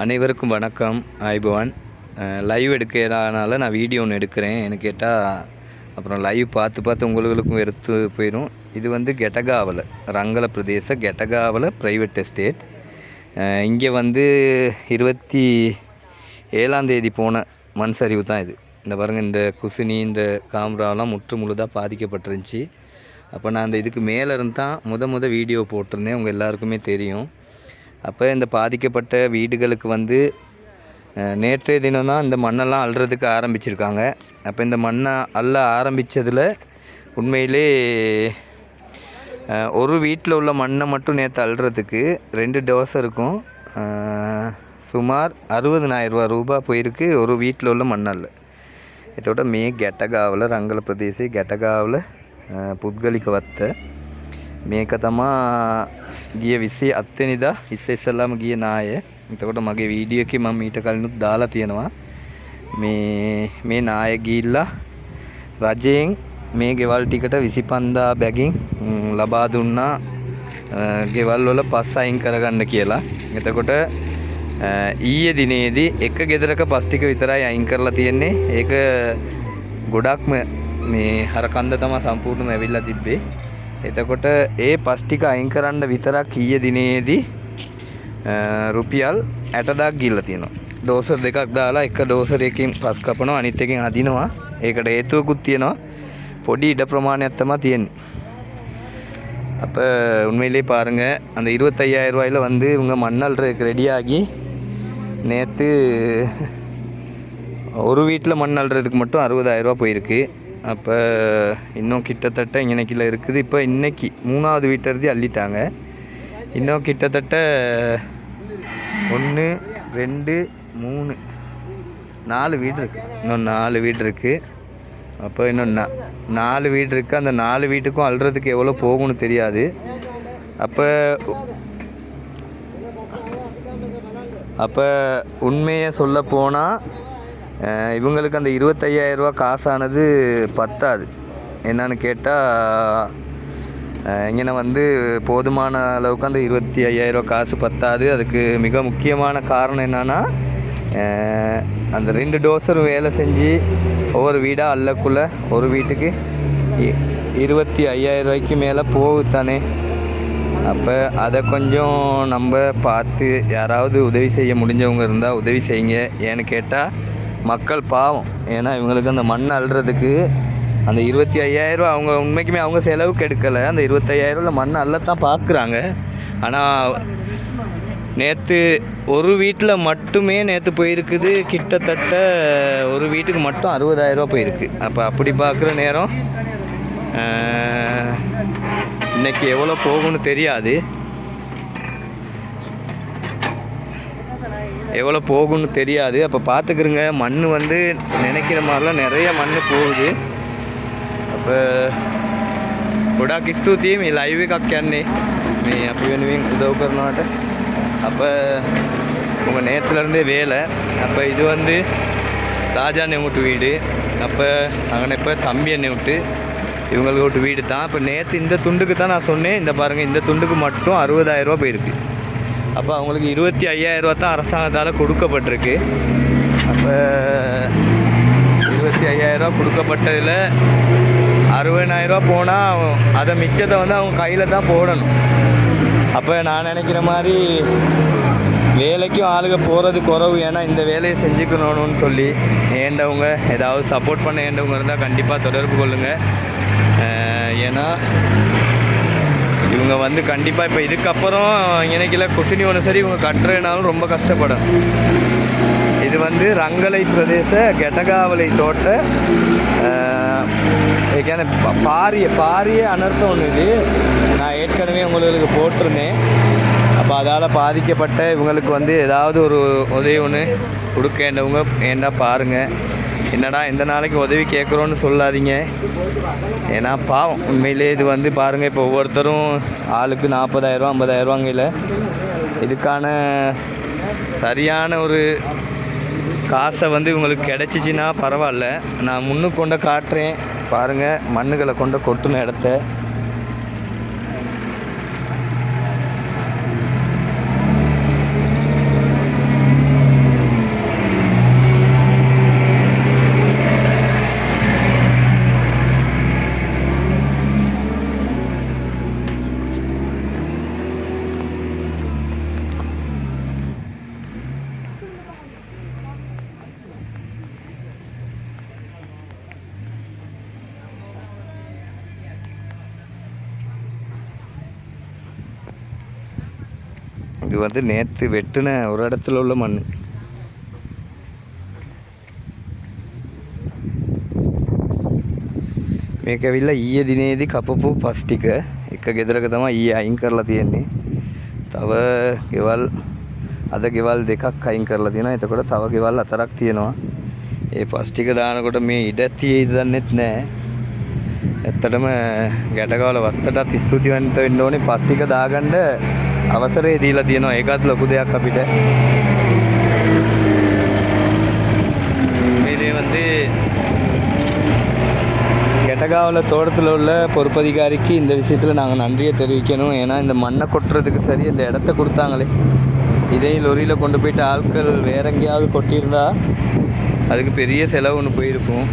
அனைவருக்கும் வணக்கம். ஐபவான் லைவ் எடுக்கிறனால நான் வீடியோ ஒன்று எடுக்கிறேன். எனக்கு கேட்டால் அப்புறம் லைவ் பார்த்து உங்களுக்கும் எடுத்து போயிடும். இது வந்து கெட்டகாவல ரங்கல பிரதேச கெட்டகாவல ப்ரைவேட் எஸ்டேட். இங்கே வந்து 27ஆம் தேதி போன மண் சரிவு தான் இது. இந்த பாருங்கள், இந்த குசினி இந்த காமராலாம் முற்று முழுதாக பாதிக்கப்பட்டிருந்துச்சி. அப்போ நான் அந்த இதுக்கு மேலே இருந்து தான் முத வீடியோ போட்டிருந்தேன், உங்கள் எல்லாருக்குமே தெரியும். அப்போ இந்த பாதிக்கப்பட்ட வீடுகளுக்கு வந்து நேற்றைய தினம் தான் இந்த மண்ணெல்லாம் அள்ளுறதுக்கு ஆரம்பிச்சிருக்காங்க. அப்போ இந்த மண்ணை அள்ள ஆரம்பித்ததில் உண்மையிலே ஒரு வீட்டில் உள்ள மண்ணை மட்டும் நேற்று அள்ளுறதுக்கு 2 டோஸ் இருக்கும். சுமார் 60,000 ரூபாய் போயிருக்கு ஒரு வீட்டில் உள்ள மண்ணல்ல. இதோட ගැටගාවල රංගල ප්‍රදේශයේ ගැටගාවල පුද්ගලික වත්ත මේක තමා ගිය 27 වෙනිදා ඉස්සෙල්ලාම ගිය නාය. එතකොට මගේ වීඩියෝ එකේ මම ඊට කලිනුත් දාලා තියෙනවා. මේ නාය ගිහිල්ලා රජයෙන් මේ ගෙවල් ටිකට 25,000 බැගින් ලබා දුන්නා ගෙවල් වල පස් අයින් කරගන්න කියලා. එතකොට ඊයේ දිනේදී එක ගෙදරක පස් ටික විතරයි අයින් කරලා තියෙන්නේ. ඒක ගොඩක්ම මේ හර කන්ද තමයි සම්පූර්ණයෙන්ම ඇවිල්ලා තිබ්බේ. එතකොට ඒ පස් ටික අයින් කරන්න විතරක් ඊයේ දිනේදී රුපියල් 60,000ක් ගිල්ලා තියෙනවා. ඩෝසර් දෙකක් දාලා එක ඩෝසරයකින් පස් කපනවා, අනිත් එකෙන් අදිනවා. ඒකට හේතුවකුත් තියෙනවා. பொடி இட பிரமாணம் தான் තියෙන්නේ. அப்போ உண்மையிலே பாருங்கள், அந்த 25,000 ரூபாயில் வந்து இவங்க மண்ணல்றதுக்கு ரெடியாகி நேற்று ஒரு வீட்டில் மண் அள்ளுறதுக்கு மட்டும் 60,000 ரூபா போயிருக்கு. அப்போ இன்னும் கிட்டத்தட்ட இங்கனைக்கில் இருக்குது. இப்போ இன்றைக்கி 3வது வீட்டிலேருந்து அள்ளிட்டாங்க. இன்னும் கிட்டத்தட்ட 1 2 3 4 வீடு இருக்குது. இன்னும் 4 வீடு இருக்குது. அப்போ இன்னும் 4 வீடு இருக்குது. அந்த 4 வீட்டுக்கும் அள்ளுறதுக்கு எவ்வளோ போகும்னு தெரியாது. அப்போ உண்மையை சொல்ல போனால் இவங்களுக்கு அந்த 25,000 ரூபா காசானது பத்தாது. என்னன்னு கேட்டால் இங்கே வந்து போதுமான அளவுக்கு அந்த 25,000 ரூபா காசு பத்தாது. அதுக்கு மிக முக்கியமான காரணம் என்னென்னா, அந்த 2 டோசர் வேலை செஞ்சு ஒவ்வொரு வீடாக அள்ளக்குள்ளே ஒரு வீட்டுக்கு 25,000 ரூபாய்க்கு மேலே போகுது தானே. அப்போ அதை கொஞ்சம் நம்ம பார்த்து யாராவது உதவி செய்ய முடிஞ்சவங்க இருந்தால் உதவி செய்யுங்க. ஏன்னு கேட்டால் மக்கள் பாவம். ஏன்னா இவங்களுக்கு அந்த மண் அள்ளுறதுக்கு அந்த 25,000 ரூபா அவங்க உண்மைக்குமே அவங்க செலவுக்கு எடுக்கலை. அந்த 25,000 ரூபாயில் மண் அள்ளத்தான் பார்க்குறாங்க. ஆனால் நேற்று ஒரு வீட்டில் மட்டுமே நேற்று போயிருக்குது கிட்டத்தட்ட ஒரு வீட்டுக்கு மட்டும் 60,000 ரூபா போயிருக்கு. அப்போ அப்படி பார்க்குற நேரம் இன்றைக்கி எவ்வளோ போகும்னு தெரியாது. அப்போ பார்த்துக்குறங்க. மண் வந்து நினைக்கிற மாதிரிலாம் நிறைய மண் போகுது. அப்போ ගොඩක් ස්තුතියි මේ ලයිව් එකක් යන්නේ මේ අපි වෙනුවෙන් උදව් කරනවට. அப்போ உங்கள் நேற்றுலேருந்தே வேலை. அப்போ இது வந்து ராஜா அண்ணன் வீட்டு வீடு. அப்போ அங்கே இப்போ தம்பி அண்ணன் விட்டு இவங்களுக்கு விட்டு வீடு தான். இப்போ நேற்று இந்த துண்டுக்கு தான் நான் சொன்னேன். இந்த பாருங்கள், இந்த துண்டுக்கு மட்டும் 60,000 ரூபா போயிருக்கு. அப்போ அவங்களுக்கு 25,000 ரூபா தான் அரசாங்கத்தால் கொடுக்கப்பட்டிருக்கு. அப்போ 25,000 ரூபா கொடுக்கப்பட்டதில் 60,000 ரூபா போனால் அதை மிச்சத்தை வந்து அவங்க கையில் தான் போடணும். அப்போ நான் நினைக்கிற மாதிரி வேலைக்கும் ஆளுங்க போகிறது குறவு. ஏன்னா இந்த வேலையை செஞ்சுக்கணும்னு சொல்லி ஏண்டவங்க ஏதாவது சப்போர்ட் பண்ண ஏண்டவங்க இருந்தால் கண்டிப்பாக தொடர்பு கொள்ளுங்கள். ஏன்னா இவங்க வந்து கண்டிப்பாக இப்போ இதுக்கப்புறம் எனக்குல குசினி ஒன்று சரி இவங்க கட்டுறதுனாலும் ரொம்ப கஷ்டப்படும். இது வந்து ரங்கலை பிரதேச ගැටගාවලයි தோட்ட ஏற்கனவே பாரிய அனர்த்தம் ஒன்று. இது நான் ஏற்கனவே உங்களுக்கு போட்டிருந்தேன். அப்போ அதால் பாதிக்கப்பட்ட இவங்களுக்கு வந்து ஏதாவது ஒரு உதவி ஒன்று கொடுக்கேண்டவங்க ஏண்டா பாருங்கள். என்னடா எந்த நாளைக்கு உதவி கேட்குறோன்னு சொல்லாதீங்க. ஏன்னா பாவம் உண்மையிலே இது வந்து பாருங்கள், இப்போ ஒவ்வொருத்தரும் ஆளுக்கு 40,000 ரூபா 50,000 ரூபாங்கையில் இதுக்கான சரியான ஒரு காசை வந்து இவங்களுக்கு கிடச்சிச்சின்னா பரவாயில்ல. நான் முன்னுக்கு கொண்டு காட்டுறேன் பாருங்கள், மண்ணுகளை கொண்டு கொட்டுன இடத்த. இது வந்து நேற்று வெட்டின ஒரு இடத்துல உள்ள மண். මේක ඇවිල්ලා ඊයේ දිනේදී කපපු පස් ටික එක ගෙදරක තමයි ඊයේ අයින් කරලා තියෙන්නේ. තව ගෙවල් අද ගෙවල් දෙකක් අයින් කරලා තියෙනවා. එතකොට තව ගෙවල් 4ක් තියෙනවා. ඒ පස් ටික දානකොට මේ ඉඩ තියෙයිද දන්නෙත් නැහැ. ඇත්තටම ගැටගාවල වත්තටත් ස්තුතිවන්ත වෙන්න ඕනේ. පස් ටික දාගන්න අවසරය දීලා තියෙනවා. ඒකත් ලොකු දෙයක් අපිට. මේ வந்து கெட்டகாவில் தோட்டத்தில் உள்ள பொறுப்பதிகாரிக்கு இந்த விஷயத்தில் நாங்கள் நன்றியை தெரிவிக்கணும். ஏன்னா இந்த மண்ணை கொட்டுறதுக்கு சரி இந்த இடத்த கொடுத்தாங்களே, இதே லொரியில் கொண்டு போயிட்டு ஆட்கள் வேற எங்கேயாவது கொட்டியிருந்தா அதுக்கு பெரிய செலவு ஒன்று போயிருக்கும்.